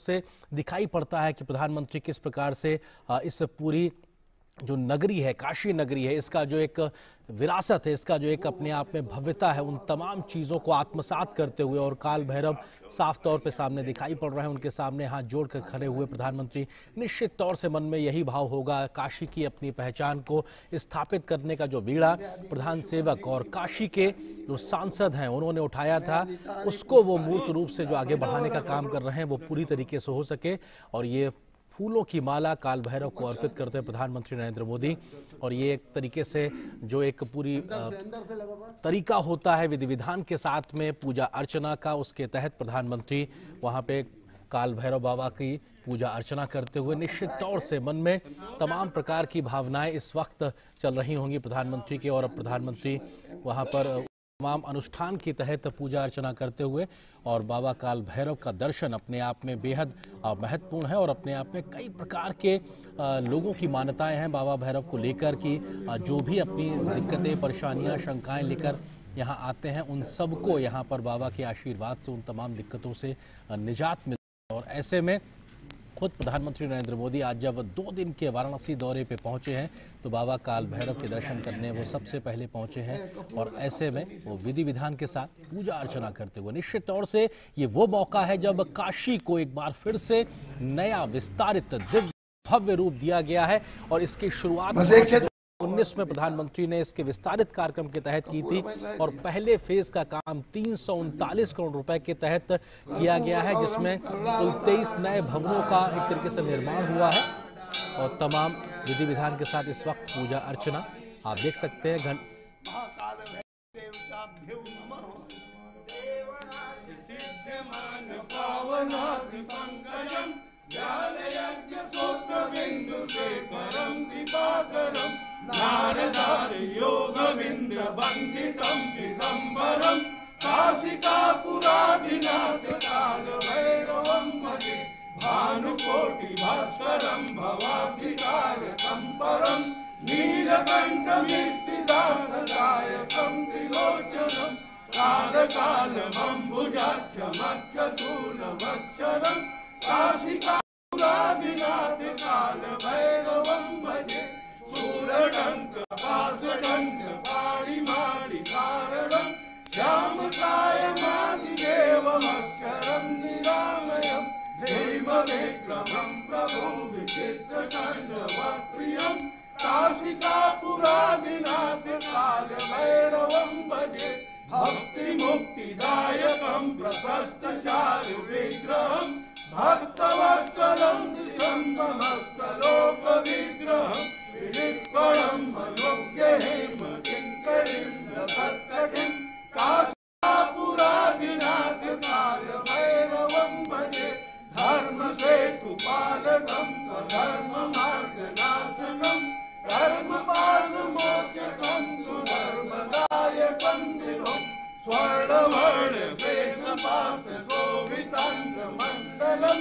से दिखाई पड़ता है कि प्रधानमंत्री किस प्रकार से इस पूरी जो नगरी है, काशी नगरी है, इसका जो एक विरासत है, इसका जो एक अपने आप में भव्यता है, उन तमाम चीज़ों को आत्मसात करते हुए, और काल भैरव साफ तौर पे सामने दिखाई पड़ रहे हैं, उनके सामने हाथ जोड़कर खड़े हुए प्रधानमंत्री, निश्चित तौर से मन में यही भाव होगा, काशी की अपनी पहचान को स्थापित करने का जो बीड़ा प्रधान सेवक और काशी के जो सांसद हैं उन्होंने उठाया था, उसको वो मूर्त रूप से जो आगे बढ़ाने का काम कर रहे हैं वो पूरी तरीके से हो सके। और ये फूलों की माला काल भैरव को अर्पित करते हैं प्रधानमंत्री नरेंद्र मोदी। और ये एक तरीके से जो एक पूरी तरीका होता है विधि विधान के साथ में पूजा अर्चना का, उसके तहत प्रधानमंत्री वहां पे काल भैरव बाबा की पूजा अर्चना करते हुए निश्चित तौर से मन में तमाम प्रकार की भावनाएं इस वक्त चल रही होंगी प्रधानमंत्री के। और अब प्रधानमंत्री वहां पर तमाम अनुष्ठान के तहत पूजा अर्चना करते हुए, और बाबा काल भैरव का दर्शन अपने आप में बेहद महत्वपूर्ण है। और अपने आप में कई प्रकार के लोगों की मान्यताएं हैं बाबा भैरव को लेकर कि जो भी अपनी दिक्कतें, परेशानियां, शंकाएं लेकर यहाँ आते हैं, उन सबको यहाँ पर बाबा के आशीर्वाद से उन तमाम दिक्कतों से निजात मिलती है। और ऐसे में खुद प्रधानमंत्री नरेंद्र मोदी आज जब 2 दिन के वाराणसी दौरे पे पहुंचे हैं तो बाबा काल भैरव के दर्शन करने वो सबसे पहले पहुंचे हैं। और ऐसे में वो विधि विधान के साथ पूजा अर्चना करते हुए, निश्चित तौर से ये वो मौका है जब काशी को एक बार फिर से नया विस्तारित दिव्य भव्य रूप दिया गया है। और इसकी शुरुआत 19 में प्रधानमंत्री ने इसके विस्तारित कार्यक्रम के तहत की थी, और पहले फेज का काम 339 करोड़ रुपए के तहत किया गया है, जिसमें कुल 23 नए भवनों का एक तरीके से निर्माण हुआ है। और तमाम विधि विधान के साथ इस वक्त पूजा अर्चना आप देख सकते हैं। योगविंद्र वंदितं दिगंबरं काशिकापुरादिनाथ काल भैरवं भजे भानुकोटि भास्करं भवाब्धिकारकं परं नीलकण्ठमिष्टिदार्थदायकं त्रिलोचनं कालकालमम्बुजाक्षमक्षशूलमक्षरं काशिकापुरादिनाथ काल भैरवं भजे सूरडङ्कपाशदण्ड पाणिमाणिकारणं श्यामकायमादिदेवमक्षरं निरामयं धीमविक्रमं प्रभो विचित्रताण्डवप्रियं काशिकापुरादिनाथ काल भैरवं भजे भक्तिमुक्तिदायकं प्रशस्तचारु विग्रहं भक्तवत्सलं दितं समस्तलोकविग्रहं विनिष्कळं मनोज्ञहेम किङ्करीं रसस्तटिं काशिकापुरादिनाथ काल भैरवं भजे धर्मसेतुपालकं धर्ममार्गनाशनं कर्मपाशमोचकं सुधर्मदायकं विभुं स्वर्णवर्णशेषपाशशोभिताङ्गमण्डलं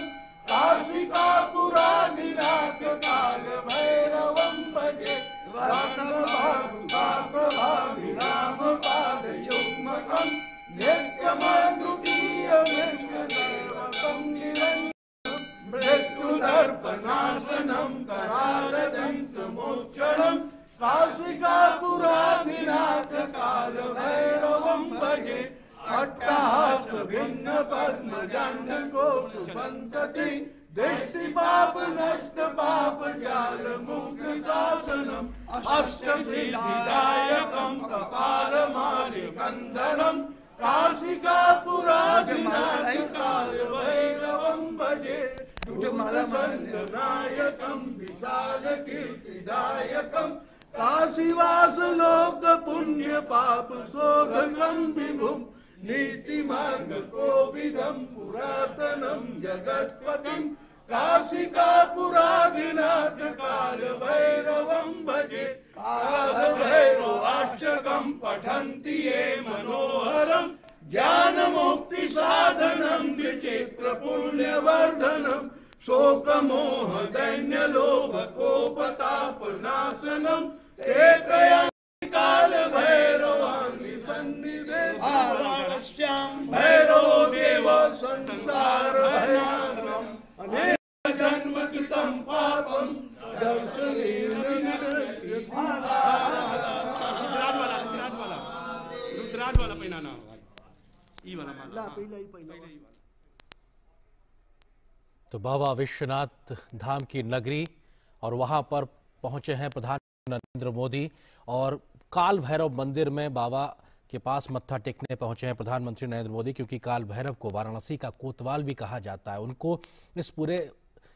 काशिकापुरादिनाथ काल भैरवं भजे रत्नभासुताप्रभाभिरामपादयुग्मकं नित्यमद्वितीयमिष्टदेवकं निरञ्जनं मृत्युदर्पनाशनं करालदंशमोक्षणं काशिकापुरादिनाथ काल भैरवं भजे अट्टहास भिन्न पद्मजाण्डकोशसन्तति दृष्टिपाप नष्ट पाप जाल मुक्त शासनम् अष्टसिद्धिदायकं कपालमालिकन्धरं काशिकापुरादिनाथ काल भैरवं भजे दुःखसङ्गनायकं विशालकीर्तिदायकं काशीवासलोक पुण्य पाप शोधकं विभुं नीतिमार्गकोविदं पुरातनं जगत्पतिं काशिकापुरादिनाथ काल भैरवं भजे कालभैरवाष्टकं पठन्ति ये मनोहरं ज्ञानमुक्तिसाधनं विचित्रपुण्यवर्धनं शोकमोहदैन्यलोभकोपतापनाशनं ते त्रयं काल भैरवाणि सन्निधे भैरवो देव संसार भयनाशनं तो बाबा विश्वनाथ धाम की नगरी और वहां पर पहुंचे हैं प्रधानमंत्री नरेंद्र मोदी और काल भैरव मंदिर में बाबा के पास मत्था टेकने पहुंचे हैं प्रधानमंत्री नरेंद्र मोदी, क्योंकि काल भैरव को वाराणसी का कोतवाल भी कहा जाता है। उनको इस पूरे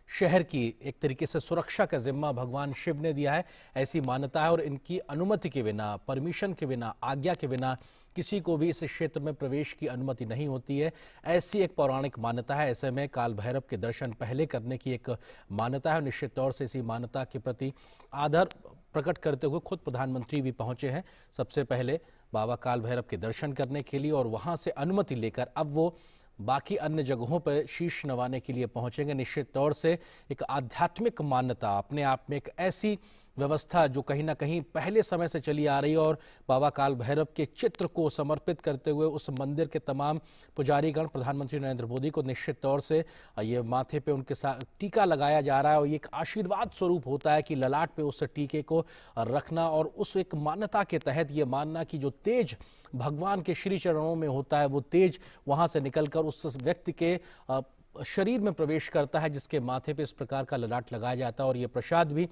शहर की एक तरीके से सुरक्षा का जिम्मा भगवान शिव ने दिया है, ऐसी मान्यता है। और इनकी अनुमति के बिना, परमिशन के बिना, आज्ञा के बिना किसी को भी इस क्षेत्र में प्रवेश की अनुमति नहीं होती है, ऐसी एक पौराणिक मान्यता है। ऐसे में काल भैरव के दर्शन पहले करने की एक मान्यता है। निश्चित तौर से इसी मान्यता के प्रति आदर प्रकट करते हुए खुद प्रधानमंत्री भी पहुंचे हैं सबसे पहले बाबा काल भैरव के दर्शन करने के लिए, और वहां से अनुमति लेकर अब वो बाकी अन्य जगहों पर शीश नवाने के लिए पहुंचेंगे। निश्चित तौर से एक आध्यात्मिक मान्यता, अपने आप में एक ऐसी व्यवस्था जो कहीं ना कहीं पहले समय से चली आ रही है, और बाबा काल भैरव के चित्र को समर्पित करते हुए उस मंदिर के तमाम पुजारीगण प्रधानमंत्री नरेंद्र मोदी को निश्चित तौर से ये माथे पे उनके साथ टीका लगाया जा रहा है, और ये एक आशीर्वाद स्वरूप होता है कि ललाट पे उस टीके को रखना, और उस एक मान्यता के तहत ये मानना कि जो तेज भगवान के श्री चरणों में होता है वो तेज वहां से निकलकर उस व्यक्ति के शरीर में प्रवेश करता है जिसके माथे पे इस प्रकार का ललाट लगाया जाता है। और ये प्रसाद भी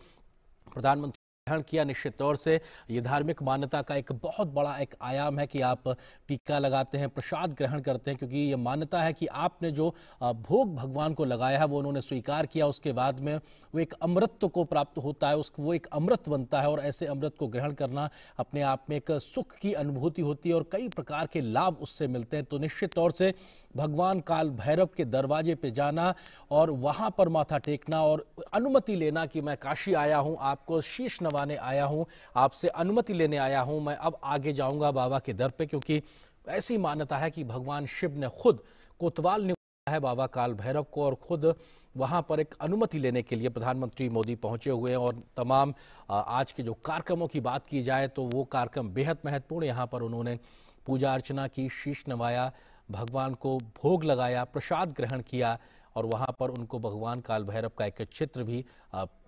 प्रधानमंत्री ग्रहण किया। निश्चित तौर से ये धार्मिक मान्यता का एक बहुत बड़ा एक आयाम है कि आप टीका लगाते हैं, प्रसाद ग्रहण करते हैं, क्योंकि ये मान्यता है कि आपने जो भोग भगवान को लगाया है वो उन्होंने स्वीकार किया, उसके बाद में वो एक अमृत को प्राप्त होता है, वो एक अमृत बनता है, और ऐसे अमृत को ग्रहण करना अपने आप में एक सुख की अनुभूति होती है और कई प्रकार के लाभ उससे मिलते हैं। तो निश्चित तौर से भगवान काल भैरव के दरवाजे पे जाना और वहां पर माथा टेकना और अनुमति लेना कि मैं काशी आया हूं, आपको शीश नवाने आया हूं, आपसे अनुमति लेने आया हूं, मैं अब आगे जाऊंगा बाबा के दर पे, क्योंकि ऐसी मान्यता है कि भगवान शिव ने खुद कोतवाल निकाला है बाबा काल भैरव को, और खुद वहां पर एक अनुमति लेने के लिए प्रधानमंत्री मोदी पहुंचे हुए हैं। और तमाम आज के जो कार्यक्रमों की बात की जाए तो वो कार्यक्रम बेहद महत्वपूर्ण। यहाँ पर उन्होंने पूजा अर्चना की, शीश नवाया, भगवान को भोग लगाया, प्रसाद ग्रहण किया, और वहां पर उनको भगवान काल भैरव का एक चित्र भी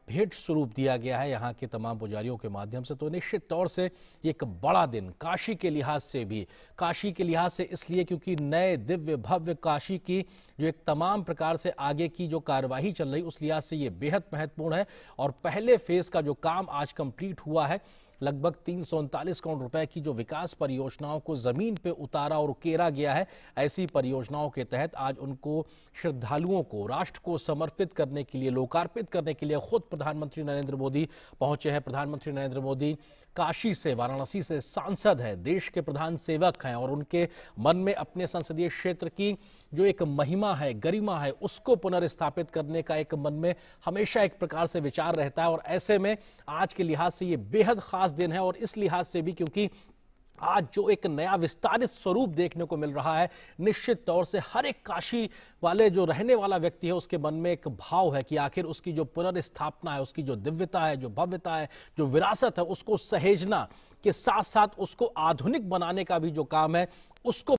भेंट स्वरूप दिया गया है यहाँ के तमाम पुजारियों के माध्यम से। तो निश्चित तौर से एक बड़ा दिन काशी के लिहाज से भी, काशी के लिहाज से इसलिए क्योंकि नए दिव्य भव्य काशी की जो एक तमाम प्रकार से आगे की जो कार्यवाही चल रही उस लिहाज से ये बेहद महत्वपूर्ण है। और पहले फेज का जो काम आज कंप्लीट हुआ है, लगभग 339 करोड़ रुपए की जो विकास परियोजनाओं को जमीन पे उतारा और उकेरा गया है, ऐसी परियोजनाओं के तहत आज उनको श्रद्धालुओं को, राष्ट्र को समर्पित करने के लिए, लोकार्पित करने के लिए खुद प्रधानमंत्री नरेंद्र मोदी पहुंचे हैं। प्रधानमंत्री नरेंद्र मोदी काशी से, वाराणसी से सांसद है, देश के प्रधान सेवक हैं, और उनके मन में अपने संसदीय क्षेत्र की जो एक महिमा है, गरिमा है, उसको पुनर्स्थापित करने का एक मन में हमेशा एक प्रकार से विचार रहता है। और ऐसे में आज के लिहाज से ये बेहद खास दिन है, और इस लिहाज से भी क्योंकि आज जो एक नया विस्तारित स्वरूप देखने को मिल रहा है, निश्चित तौर से हर एक काशी वाले जो रहने वाला व्यक्ति है उसके मन में एक भाव है कि आखिर उसकी जो पुनर्स्थापना है, उसकी जो दिव्यता है, जो भव्यता है, जो विरासत है, उसको सहेजना के साथ साथ उसको आधुनिक बनाने का भी जो काम है उसको